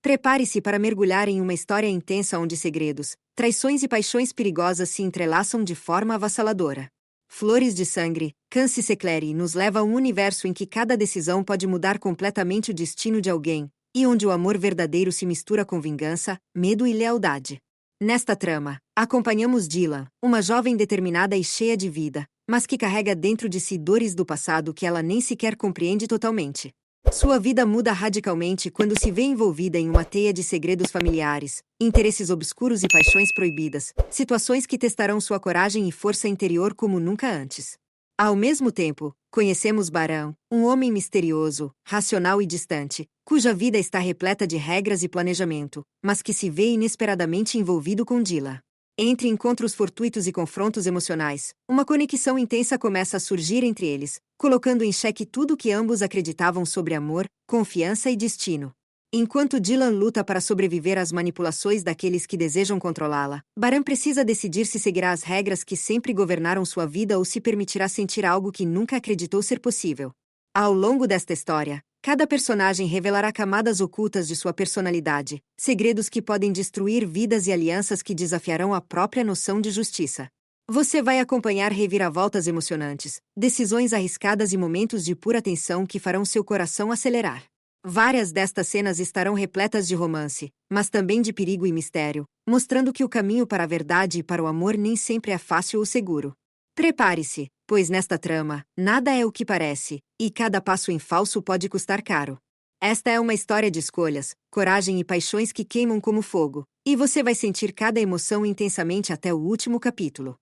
Prepare-se para mergulhar em uma história intensa onde segredos, traições e paixões perigosas se entrelaçam de forma avassaladora. Flores de Sangue, Cancy Secleri nos leva a um universo em que cada decisão pode mudar completamente o destino de alguém, e onde o amor verdadeiro se mistura com vingança, medo e lealdade. Nesta trama, acompanhamos Dylan, uma jovem determinada e cheia de vida, mas que carrega dentro de si dores do passado que ela nem sequer compreende totalmente. Sua vida muda radicalmente quando se vê envolvida em uma teia de segredos familiares, interesses obscuros e paixões proibidas, situações que testarão sua coragem e força interior como nunca antes. Ao mesmo tempo, conhecemos Baran, um homem misterioso, racional e distante, cuja vida está repleta de regras e planejamento, mas que se vê inesperadamente envolvido com Dylan. Entre encontros fortuitos e confrontos emocionais, uma conexão intensa começa a surgir entre eles, colocando em xeque tudo o que ambos acreditavam sobre amor, confiança e destino. Enquanto Dylan luta para sobreviver às manipulações daqueles que desejam controlá-la, Baran precisa decidir se seguirá as regras que sempre governaram sua vida ou se permitirá sentir algo que nunca acreditou ser possível. Ao longo desta história, cada personagem revelará camadas ocultas de sua personalidade, segredos que podem destruir vidas e alianças que desafiarão a própria noção de justiça. Você vai acompanhar reviravoltas emocionantes, decisões arriscadas e momentos de pura tensão que farão seu coração acelerar. Várias destas cenas estarão repletas de romance, mas também de perigo e mistério, mostrando que o caminho para a verdade e para o amor nem sempre é fácil ou seguro. Prepare-se, pois nesta trama, nada é o que parece, e cada passo em falso pode custar caro. Esta é uma história de escolhas, coragem e paixões que queimam como fogo, e você vai sentir cada emoção intensamente até o último capítulo.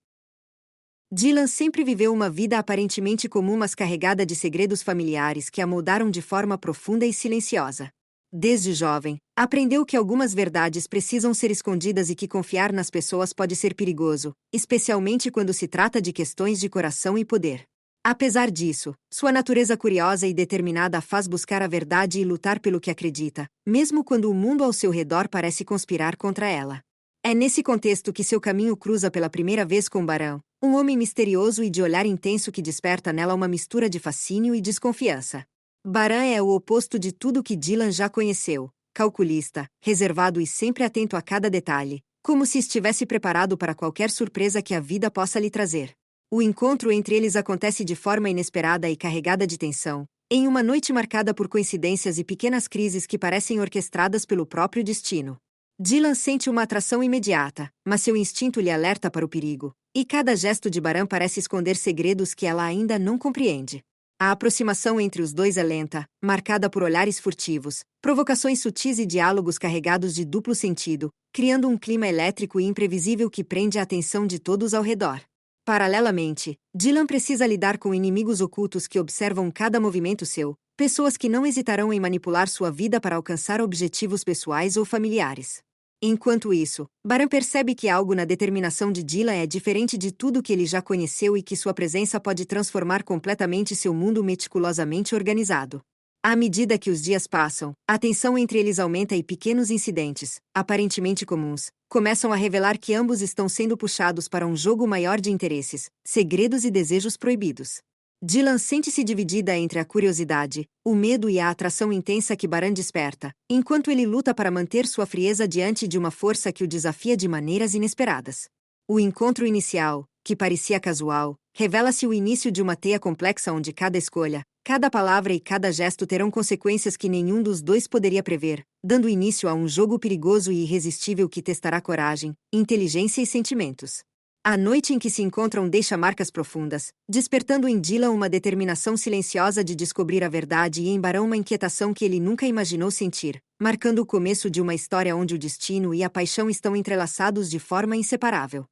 Dylan sempre viveu uma vida aparentemente comum, mas carregada de segredos familiares que a moldaram de forma profunda e silenciosa. Desde jovem, aprendeu que algumas verdades precisam ser escondidas e que confiar nas pessoas pode ser perigoso, especialmente quando se trata de questões de coração e poder. Apesar disso, sua natureza curiosa e determinada a faz buscar a verdade e lutar pelo que acredita, mesmo quando o mundo ao seu redor parece conspirar contra ela. É nesse contexto que seu caminho cruza pela primeira vez com Baran, um homem misterioso e de olhar intenso que desperta nela uma mistura de fascínio e desconfiança. Baran é o oposto de tudo que Dylan já conheceu, calculista, reservado e sempre atento a cada detalhe, como se estivesse preparado para qualquer surpresa que a vida possa lhe trazer. O encontro entre eles acontece de forma inesperada e carregada de tensão, em uma noite marcada por coincidências e pequenas crises que parecem orquestradas pelo próprio destino. Dylan sente uma atração imediata, mas seu instinto lhe alerta para o perigo, e cada gesto de Baran parece esconder segredos que ela ainda não compreende. A aproximação entre os dois é lenta, marcada por olhares furtivos, provocações sutis e diálogos carregados de duplo sentido, criando um clima elétrico e imprevisível que prende a atenção de todos ao redor. Paralelamente, Dylan precisa lidar com inimigos ocultos que observam cada movimento seu, pessoas que não hesitarão em manipular sua vida para alcançar objetivos pessoais ou familiares. Enquanto isso, Baran percebe que algo na determinação de Dylan é diferente de tudo que ele já conheceu e que sua presença pode transformar completamente seu mundo meticulosamente organizado. À medida que os dias passam, a tensão entre eles aumenta e pequenos incidentes, aparentemente comuns, começam a revelar que ambos estão sendo puxados para um jogo maior de interesses, segredos e desejos proibidos. Dylan sente-se dividida entre a curiosidade, o medo e a atração intensa que Baran desperta, enquanto ele luta para manter sua frieza diante de uma força que o desafia de maneiras inesperadas. O encontro inicial, que parecia casual, revela-se o início de uma teia complexa onde cada escolha, cada palavra e cada gesto terão consequências que nenhum dos dois poderia prever, dando início a um jogo perigoso e irresistível que testará coragem, inteligência e sentimentos. A noite em que se encontram deixa marcas profundas, despertando em Dylan uma determinação silenciosa de descobrir a verdade e em Baran uma inquietação que ele nunca imaginou sentir, marcando o começo de uma história onde o destino e a paixão estão entrelaçados de forma inseparável.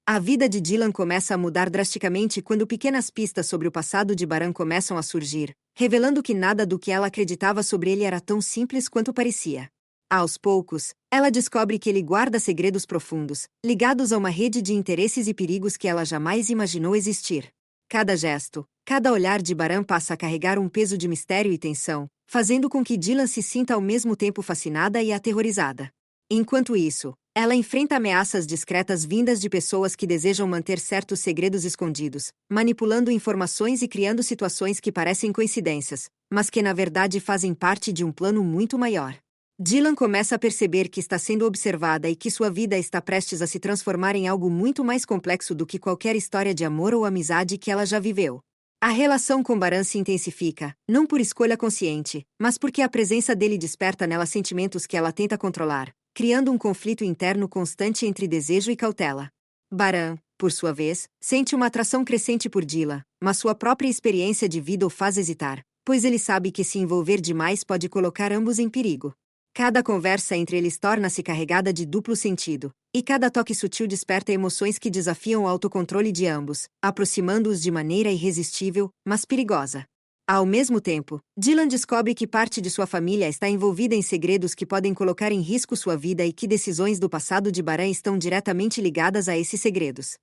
A vida de Dylan começa a mudar drasticamente quando pequenas pistas sobre o passado de Baran começam a surgir, revelando que nada do que ela acreditava sobre ele era tão simples quanto parecia. Aos poucos, ela descobre que ele guarda segredos profundos, ligados a uma rede de interesses e perigos que ela jamais imaginou existir. Cada gesto, cada olhar de Baran passa a carregar um peso de mistério e tensão, fazendo com que Dylan se sinta ao mesmo tempo fascinada e aterrorizada. Enquanto isso, ela enfrenta ameaças discretas vindas de pessoas que desejam manter certos segredos escondidos, manipulando informações e criando situações que parecem coincidências, mas que na verdade fazem parte de um plano muito maior. Dylan começa a perceber que está sendo observada e que sua vida está prestes a se transformar em algo muito mais complexo do que qualquer história de amor ou amizade que ela já viveu. A relação com Baran se intensifica, não por escolha consciente, mas porque a presença dele desperta nela sentimentos que ela tenta controlar, criando um conflito interno constante entre desejo e cautela. Baran, por sua vez, sente uma atração crescente por Dylan, mas sua própria experiência de vida o faz hesitar, pois ele sabe que se envolver demais pode colocar ambos em perigo. Cada conversa entre eles torna-se carregada de duplo sentido, e cada toque sutil desperta emoções que desafiam o autocontrole de ambos, aproximando-os de maneira irresistível, mas perigosa. Ao mesmo tempo, Dylan descobre que parte de sua família está envolvida em segredos que podem colocar em risco sua vida e que decisões do passado de Baran estão diretamente ligadas a esses segredos.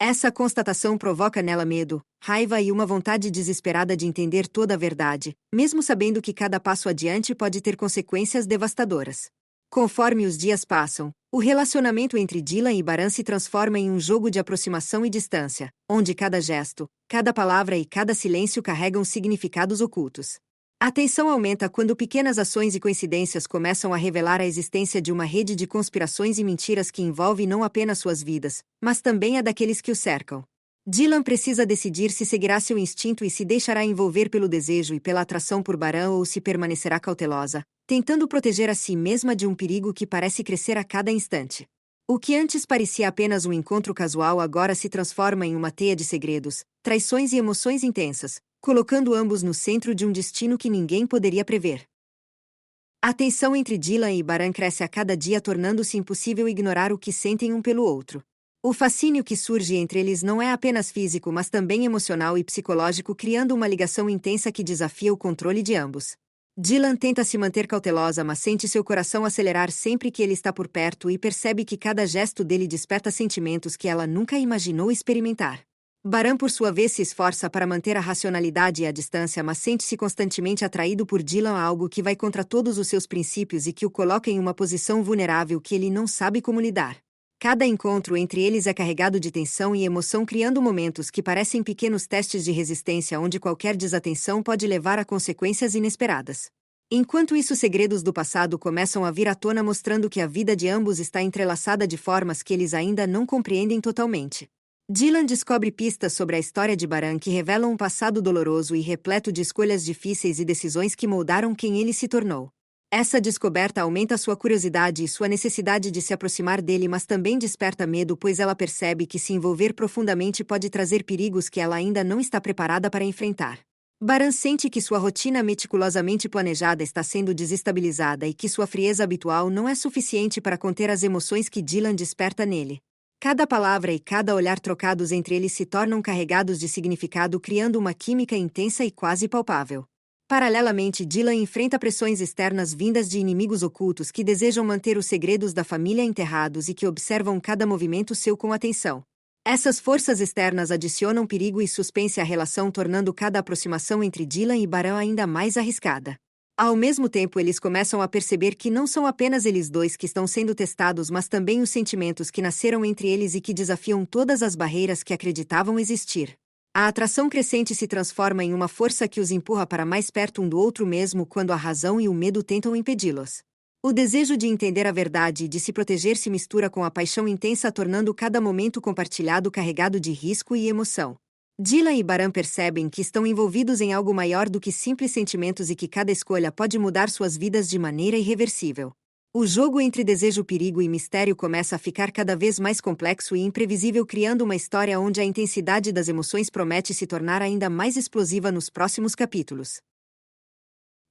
Essa constatação provoca nela medo, raiva e uma vontade desesperada de entender toda a verdade, mesmo sabendo que cada passo adiante pode ter consequências devastadoras. Conforme os dias passam, o relacionamento entre Dylan e Baran se transforma em um jogo de aproximação e distância, onde cada gesto, cada palavra e cada silêncio carregam significados ocultos. A tensão aumenta quando pequenas ações e coincidências começam a revelar a existência de uma rede de conspirações e mentiras que envolve não apenas suas vidas, mas também a daqueles que o cercam. Dylan precisa decidir se seguirá seu instinto e se deixará envolver pelo desejo e pela atração por Baran ou se permanecerá cautelosa, tentando proteger a si mesma de um perigo que parece crescer a cada instante. O que antes parecia apenas um encontro casual agora se transforma em uma teia de segredos, traições e emoções intensas, colocando ambos no centro de um destino que ninguém poderia prever. A tensão entre Dylan e Baran cresce a cada dia, tornando-se impossível ignorar o que sentem um pelo outro. O fascínio que surge entre eles não é apenas físico, mas também emocional e psicológico, criando uma ligação intensa que desafia o controle de ambos. Dylan tenta se manter cautelosa, mas sente seu coração acelerar sempre que ele está por perto e percebe que cada gesto dele desperta sentimentos que ela nunca imaginou experimentar. Baran, por sua vez, se esforça para manter a racionalidade e a distância, mas sente-se constantemente atraído por Dylan, algo que vai contra todos os seus princípios e que o coloca em uma posição vulnerável que ele não sabe como lidar. Cada encontro entre eles é carregado de tensão e emoção, criando momentos que parecem pequenos testes de resistência onde qualquer desatenção pode levar a consequências inesperadas. Enquanto isso, segredos do passado começam a vir à tona, mostrando que a vida de ambos está entrelaçada de formas que eles ainda não compreendem totalmente. Dylan descobre pistas sobre a história de Baran que revelam um passado doloroso e repleto de escolhas difíceis e decisões que moldaram quem ele se tornou. Essa descoberta aumenta sua curiosidade e sua necessidade de se aproximar dele, mas também desperta medo, pois ela percebe que se envolver profundamente pode trazer perigos que ela ainda não está preparada para enfrentar. Baran sente que sua rotina meticulosamente planejada está sendo desestabilizada e que sua frieza habitual não é suficiente para conter as emoções que Dylan desperta nele. Cada palavra e cada olhar trocados entre eles se tornam carregados de significado, criando uma química intensa e quase palpável. Paralelamente, Dylan enfrenta pressões externas vindas de inimigos ocultos que desejam manter os segredos da família enterrados e que observam cada movimento seu com atenção. Essas forças externas adicionam perigo e suspense à relação, tornando cada aproximação entre Dylan e Baran ainda mais arriscada. Ao mesmo tempo, eles começam a perceber que não são apenas eles dois que estão sendo testados, mas também os sentimentos que nasceram entre eles e que desafiam todas as barreiras que acreditavam existir. A atração crescente se transforma em uma força que os empurra para mais perto um do outro, mesmo quando a razão e o medo tentam impedi-los. O desejo de entender a verdade e de se proteger se mistura com a paixão intensa, tornando cada momento compartilhado carregado de risco e emoção. Dylan e Baran percebem que estão envolvidos em algo maior do que simples sentimentos e que cada escolha pode mudar suas vidas de maneira irreversível. O jogo entre desejo, perigo e mistério começa a ficar cada vez mais complexo e imprevisível, criando uma história onde a intensidade das emoções promete se tornar ainda mais explosiva nos próximos capítulos.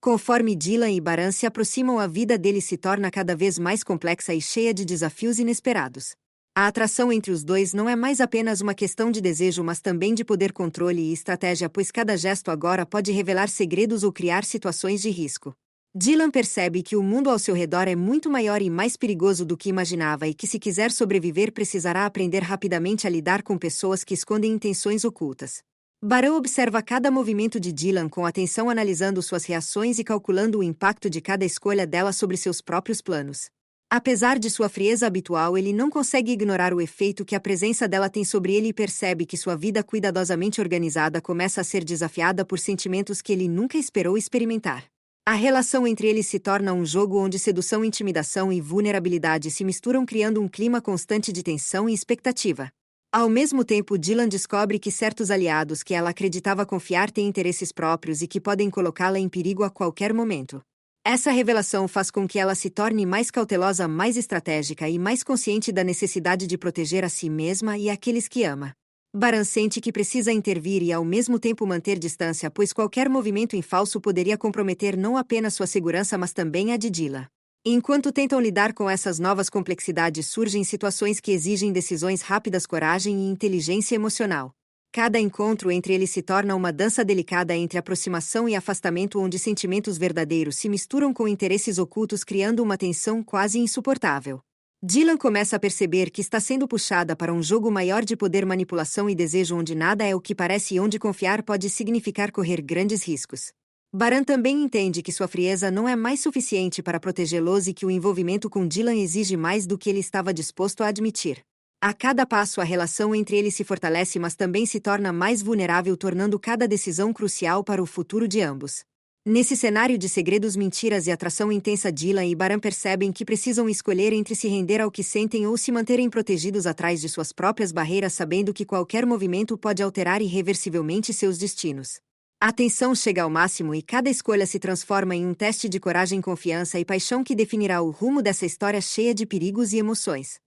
Conforme Dylan e Baran se aproximam, a vida deles se torna cada vez mais complexa e cheia de desafios inesperados. A atração entre os dois não é mais apenas uma questão de desejo, mas também de poder, controle e estratégia, pois cada gesto agora pode revelar segredos ou criar situações de risco. Dylan percebe que o mundo ao seu redor é muito maior e mais perigoso do que imaginava e que, se quiser sobreviver, precisará aprender rapidamente a lidar com pessoas que escondem intenções ocultas. Baran observa cada movimento de Dylan com atenção, analisando suas reações e calculando o impacto de cada escolha dela sobre seus próprios planos. Apesar de sua frieza habitual, ele não consegue ignorar o efeito que a presença dela tem sobre ele e percebe que sua vida cuidadosamente organizada começa a ser desafiada por sentimentos que ele nunca esperou experimentar. A relação entre eles se torna um jogo onde sedução, intimidação e vulnerabilidade se misturam, criando um clima constante de tensão e expectativa. Ao mesmo tempo, Dylan descobre que certos aliados que ela acreditava confiar têm interesses próprios e que podem colocá-la em perigo a qualquer momento. Essa revelação faz com que ela se torne mais cautelosa, mais estratégica e mais consciente da necessidade de proteger a si mesma e aqueles que ama. Baran sente que precisa intervir e ao mesmo tempo manter distância, pois qualquer movimento em falso poderia comprometer não apenas sua segurança mas também a de Dylan. Enquanto tentam lidar com essas novas complexidades, surgem situações que exigem decisões rápidas, coragem e inteligência emocional. Cada encontro entre eles se torna uma dança delicada entre aproximação e afastamento, onde sentimentos verdadeiros se misturam com interesses ocultos, criando uma tensão quase insuportável. Dylan começa a perceber que está sendo puxada para um jogo maior de poder, manipulação e desejo, onde nada é o que parece e onde confiar pode significar correr grandes riscos. Baran também entende que sua frieza não é mais suficiente para protegê-los e que o envolvimento com Dylan exige mais do que ele estava disposto a admitir. A cada passo, a relação entre eles se fortalece, mas também se torna mais vulnerável, tornando cada decisão crucial para o futuro de ambos. Nesse cenário de segredos, mentiras e atração intensa, Dylan e Baran percebem que precisam escolher entre se render ao que sentem ou se manterem protegidos atrás de suas próprias barreiras, sabendo que qualquer movimento pode alterar irreversivelmente seus destinos. A tensão chega ao máximo e cada escolha se transforma em um teste de coragem, confiança e paixão que definirá o rumo dessa história cheia de perigos e emoções.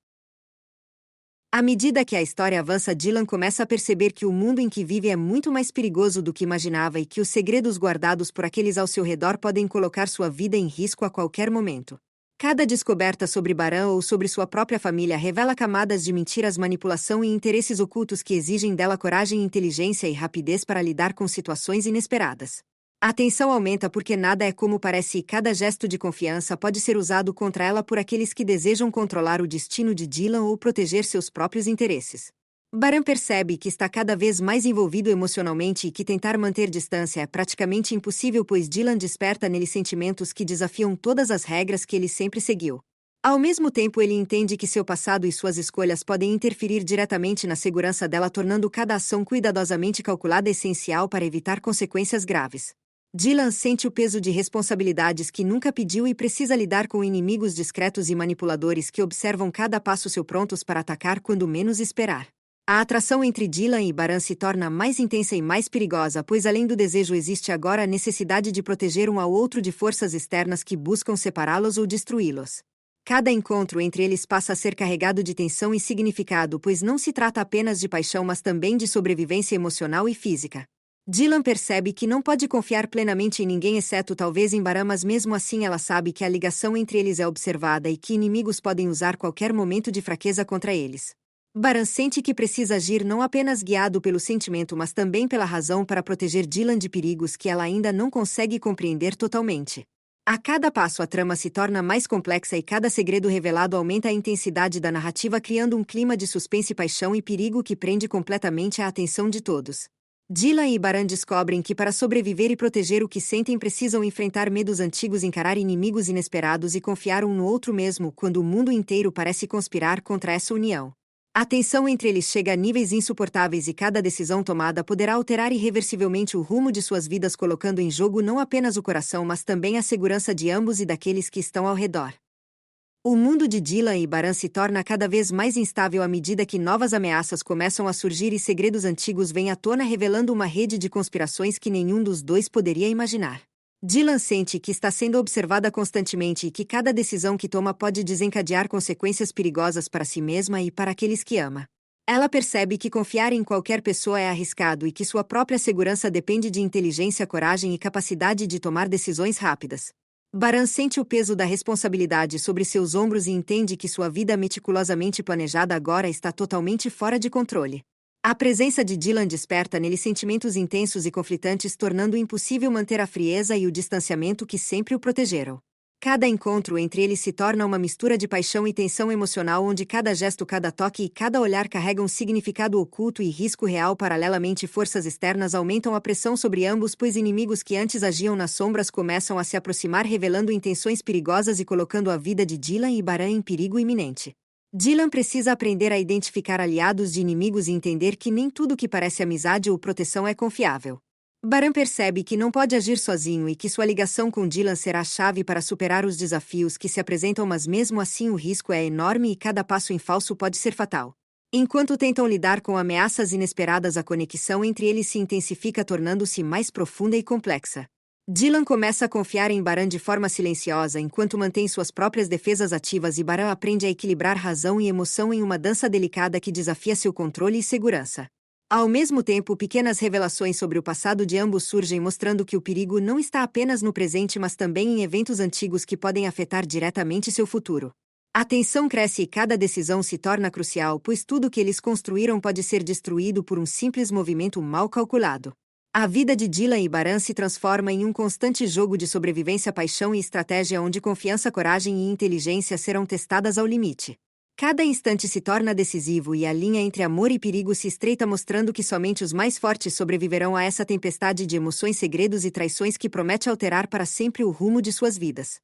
À medida que a história avança, Dylan começa a perceber que o mundo em que vive é muito mais perigoso do que imaginava e que os segredos guardados por aqueles ao seu redor podem colocar sua vida em risco a qualquer momento. Cada descoberta sobre Baran ou sobre sua própria família revela camadas de mentiras, manipulação e interesses ocultos que exigem dela coragem, inteligência e rapidez para lidar com situações inesperadas. A tensão aumenta porque nada é como parece e cada gesto de confiança pode ser usado contra ela por aqueles que desejam controlar o destino de Dylan ou proteger seus próprios interesses. Baran percebe que está cada vez mais envolvido emocionalmente e que tentar manter distância é praticamente impossível, pois Dylan desperta nele sentimentos que desafiam todas as regras que ele sempre seguiu. Ao mesmo tempo, ele entende que seu passado e suas escolhas podem interferir diretamente na segurança dela, tornando cada ação cuidadosamente calculada essencial para evitar consequências graves. Dylan sente o peso de responsabilidades que nunca pediu e precisa lidar com inimigos discretos e manipuladores que observam cada passo seu, prontos para atacar quando menos esperar. A atração entre Dylan e Baran se torna mais intensa e mais perigosa, pois além do desejo existe agora a necessidade de proteger um ao outro de forças externas que buscam separá-los ou destruí-los. Cada encontro entre eles passa a ser carregado de tensão e significado, pois não se trata apenas de paixão mas também de sobrevivência emocional e física. Dylan percebe que não pode confiar plenamente em ninguém exceto talvez em Baran, mas mesmo assim ela sabe que a ligação entre eles é observada e que inimigos podem usar qualquer momento de fraqueza contra eles. Baran sente que precisa agir não apenas guiado pelo sentimento mas também pela razão para proteger Dylan de perigos que ela ainda não consegue compreender totalmente. A cada passo a trama se torna mais complexa e cada segredo revelado aumenta a intensidade da narrativa, criando um clima de suspense, paixão e perigo que prende completamente a atenção de todos. Dylan e Baran descobrem que para sobreviver e proteger o que sentem precisam enfrentar medos antigos, encarar inimigos inesperados e confiar um no outro mesmo quando o mundo inteiro parece conspirar contra essa união. A tensão entre eles chega a níveis insuportáveis e cada decisão tomada poderá alterar irreversivelmente o rumo de suas vidas, colocando em jogo não apenas o coração mas também a segurança de ambos e daqueles que estão ao redor. O mundo de Dylan e Baran se torna cada vez mais instável à medida que novas ameaças começam a surgir e segredos antigos vêm à tona, revelando uma rede de conspirações que nenhum dos dois poderia imaginar. Dylan sente que está sendo observada constantemente e que cada decisão que toma pode desencadear consequências perigosas para si mesma e para aqueles que ama. Ela percebe que confiar em qualquer pessoa é arriscado e que sua própria segurança depende de inteligência, coragem e capacidade de tomar decisões rápidas. Baran sente o peso da responsabilidade sobre seus ombros e entende que sua vida meticulosamente planejada agora está totalmente fora de controle. A presença de Dylan desperta nele sentimentos intensos e conflitantes, tornando impossível manter a frieza e o distanciamento que sempre o protegeram. Cada encontro entre eles se torna uma mistura de paixão e tensão emocional, onde cada gesto, cada toque e cada olhar carregam um significado oculto e risco real. Paralelamente, forças externas aumentam a pressão sobre ambos, pois inimigos que antes agiam nas sombras começam a se aproximar, revelando intenções perigosas e colocando a vida de Dylan e Baran em perigo iminente. Dylan precisa aprender a identificar aliados de inimigos e entender que nem tudo que parece amizade ou proteção é confiável. Baran percebe que não pode agir sozinho e que sua ligação com Dylan será a chave para superar os desafios que se apresentam, mas mesmo assim o risco é enorme e cada passo em falso pode ser fatal. Enquanto tentam lidar com ameaças inesperadas, a conexão entre eles se intensifica, tornando-se mais profunda e complexa. Dylan começa a confiar em Baran de forma silenciosa enquanto mantém suas próprias defesas ativas, e Baran aprende a equilibrar razão e emoção em uma dança delicada que desafia seu controle e segurança. Ao mesmo tempo, pequenas revelações sobre o passado de ambos surgem, mostrando que o perigo não está apenas no presente, mas também em eventos antigos que podem afetar diretamente seu futuro. A tensão cresce e cada decisão se torna crucial, pois tudo que eles construíram pode ser destruído por um simples movimento mal calculado. A vida de Dylan e Baran se transforma em um constante jogo de sobrevivência, paixão e estratégia, onde confiança, coragem e inteligência serão testadas ao limite. Cada instante se torna decisivo e a linha entre amor e perigo se estreita, mostrando que somente os mais fortes sobreviverão a essa tempestade de emoções, segredos e traições que promete alterar para sempre o rumo de suas vidas.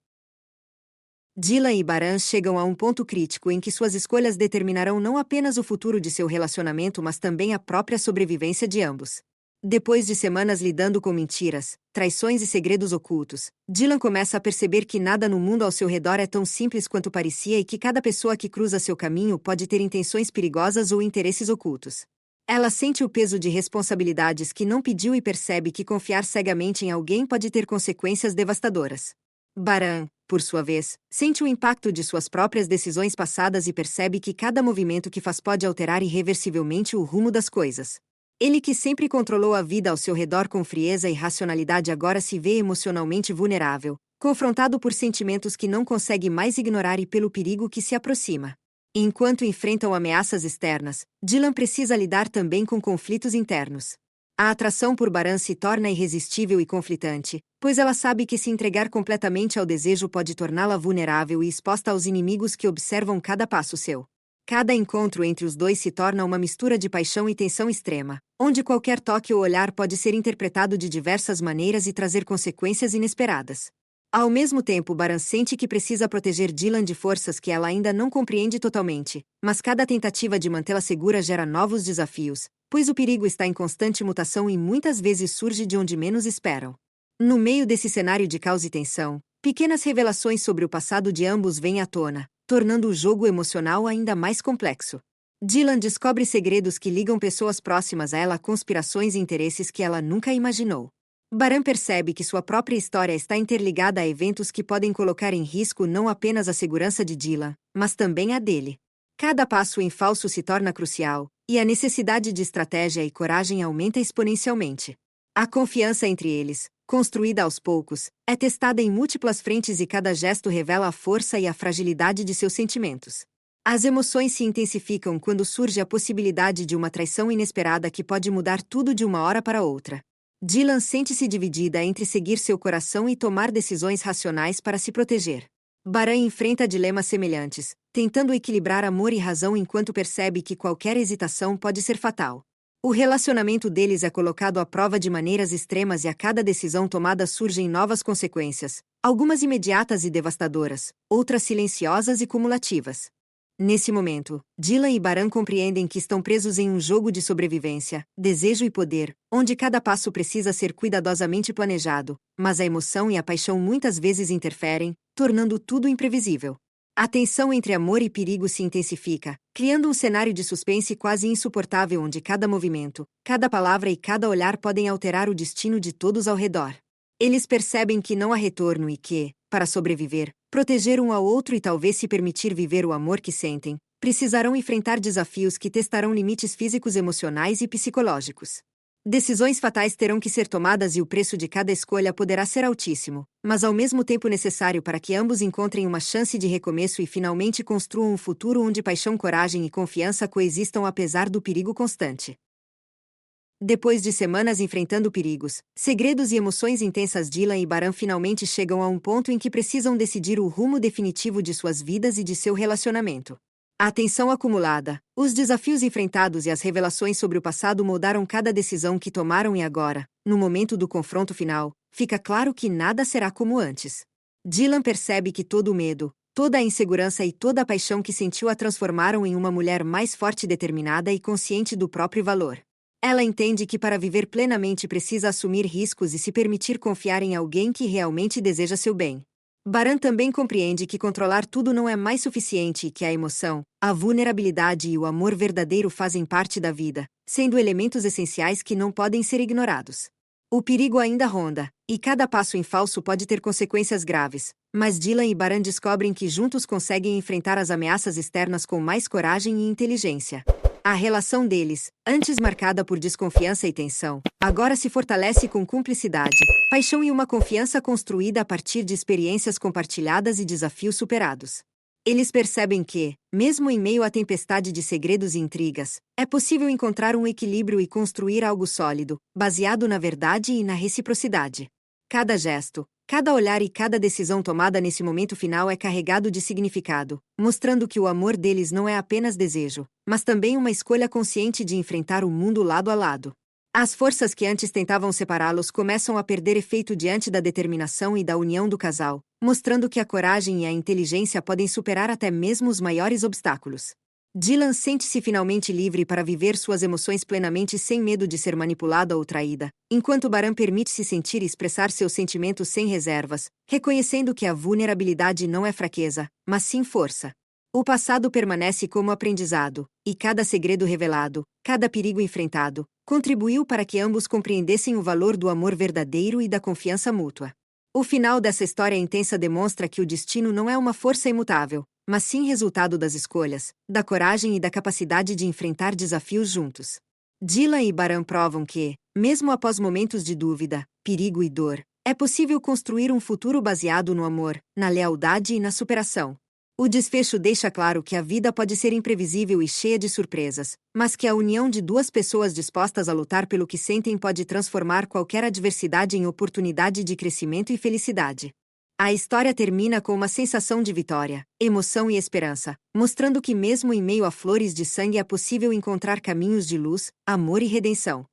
Dylan e Baran chegam a um ponto crítico em que suas escolhas determinarão não apenas o futuro de seu relacionamento, mas também a própria sobrevivência de ambos. Depois de semanas lidando com mentiras, traições e segredos ocultos, Dylan começa a perceber que nada no mundo ao seu redor é tão simples quanto parecia e que cada pessoa que cruza seu caminho pode ter intenções perigosas ou interesses ocultos. Ela sente o peso de responsabilidades que não pediu e percebe que confiar cegamente em alguém pode ter consequências devastadoras. Baran, por sua vez, sente o impacto de suas próprias decisões passadas e percebe que cada movimento que faz pode alterar irreversivelmente o rumo das coisas. Ele, que sempre controlou a vida ao seu redor com frieza e racionalidade, agora se vê emocionalmente vulnerável, confrontado por sentimentos que não consegue mais ignorar e pelo perigo que se aproxima. Enquanto enfrentam ameaças externas, Dylan precisa lidar também com conflitos internos. A atração por Baran se torna irresistível e conflitante, pois ela sabe que se entregar completamente ao desejo pode torná-la vulnerável e exposta aos inimigos que observam cada passo seu. Cada encontro entre os dois se torna uma mistura de paixão e tensão extrema, onde qualquer toque ou olhar pode ser interpretado de diversas maneiras e trazer consequências inesperadas. Ao mesmo tempo, Baran sente que precisa proteger Dylan de forças que ela ainda não compreende totalmente, mas cada tentativa de mantê-la segura gera novos desafios, pois o perigo está em constante mutação e muitas vezes surge de onde menos esperam. No meio desse cenário de caos e tensão, pequenas revelações sobre o passado de ambos vêm à tona, tornando o jogo emocional ainda mais complexo. Dylan descobre segredos que ligam pessoas próximas a ela a conspirações e interesses que ela nunca imaginou. Baran percebe que sua própria história está interligada a eventos que podem colocar em risco não apenas a segurança de Dylan, mas também a dele. Cada passo em falso se torna crucial, e a necessidade de estratégia e coragem aumenta exponencialmente. A confiança entre eles, construída aos poucos, é testada em múltiplas frentes e cada gesto revela a força e a fragilidade de seus sentimentos. As emoções se intensificam quando surge a possibilidade de uma traição inesperada que pode mudar tudo de uma hora para outra. Dylan sente-se dividida entre seguir seu coração e tomar decisões racionais para se proteger. Baran enfrenta dilemas semelhantes, tentando equilibrar amor e razão enquanto percebe que qualquer hesitação pode ser fatal. O relacionamento deles é colocado à prova de maneiras extremas e a cada decisão tomada surgem novas consequências, algumas imediatas e devastadoras, outras silenciosas e cumulativas. Nesse momento, Dylan e Baran compreendem que estão presos em um jogo de sobrevivência, desejo e poder, onde cada passo precisa ser cuidadosamente planejado, mas a emoção e a paixão muitas vezes interferem, tornando tudo imprevisível. A tensão entre amor e perigo se intensifica, criando um cenário de suspense quase insuportável onde cada movimento, cada palavra e cada olhar podem alterar o destino de todos ao redor. Eles percebem que não há retorno e que, para sobreviver, proteger um ao outro e talvez se permitir viver o amor que sentem, precisarão enfrentar desafios que testarão limites físicos, emocionais e psicológicos. Decisões fatais terão que ser tomadas e o preço de cada escolha poderá ser altíssimo, mas ao mesmo tempo necessário para que ambos encontrem uma chance de recomeço e finalmente construam um futuro onde paixão, coragem e confiança coexistam apesar do perigo constante. Depois de semanas enfrentando perigos, segredos e emoções intensas, Dylan e Baran finalmente chegam a um ponto em que precisam decidir o rumo definitivo de suas vidas e de seu relacionamento. A tensão acumulada, os desafios enfrentados e as revelações sobre o passado moldaram cada decisão que tomaram e agora, no momento do confronto final, fica claro que nada será como antes. Dylan percebe que todo o medo, toda a insegurança e toda a paixão que sentiu a transformaram em uma mulher mais forte, determinada e consciente do próprio valor. Ela entende que para viver plenamente precisa assumir riscos e se permitir confiar em alguém que realmente deseja seu bem. Baran também compreende que controlar tudo não é mais suficiente e que a emoção, a vulnerabilidade e o amor verdadeiro fazem parte da vida, sendo elementos essenciais que não podem ser ignorados. O perigo ainda ronda, e cada passo em falso pode ter consequências graves, mas Dylan e Baran descobrem que juntos conseguem enfrentar as ameaças externas com mais coragem e inteligência. A relação deles, antes marcada por desconfiança e tensão, agora se fortalece com cumplicidade, paixão e uma confiança construída a partir de experiências compartilhadas e desafios superados. Eles percebem que, mesmo em meio à tempestade de segredos e intrigas, é possível encontrar um equilíbrio e construir algo sólido, baseado na verdade e na reciprocidade. Cada gesto, cada olhar e cada decisão tomada nesse momento final é carregado de significado, mostrando que o amor deles não é apenas desejo, mas também uma escolha consciente de enfrentar o mundo lado a lado. As forças que antes tentavam separá-los começam a perder efeito diante da determinação e da união do casal, mostrando que a coragem e a inteligência podem superar até mesmo os maiores obstáculos. Dylan sente-se finalmente livre para viver suas emoções plenamente sem medo de ser manipulada ou traída, enquanto Baran permite-se sentir e expressar seus sentimentos sem reservas, reconhecendo que a vulnerabilidade não é fraqueza, mas sim força. O passado permanece como aprendizado, e cada segredo revelado, cada perigo enfrentado, contribuiu para que ambos compreendessem o valor do amor verdadeiro e da confiança mútua. O final dessa história intensa demonstra que o destino não é uma força imutável, mas sim resultado das escolhas, da coragem e da capacidade de enfrentar desafios juntos. Dylan e Baran provam que, mesmo após momentos de dúvida, perigo e dor, é possível construir um futuro baseado no amor, na lealdade e na superação. O desfecho deixa claro que a vida pode ser imprevisível e cheia de surpresas, mas que a união de duas pessoas dispostas a lutar pelo que sentem pode transformar qualquer adversidade em oportunidade de crescimento e felicidade. A história termina com uma sensação de vitória, emoção e esperança, mostrando que mesmo em meio a flores de sangue é possível encontrar caminhos de luz, amor e redenção.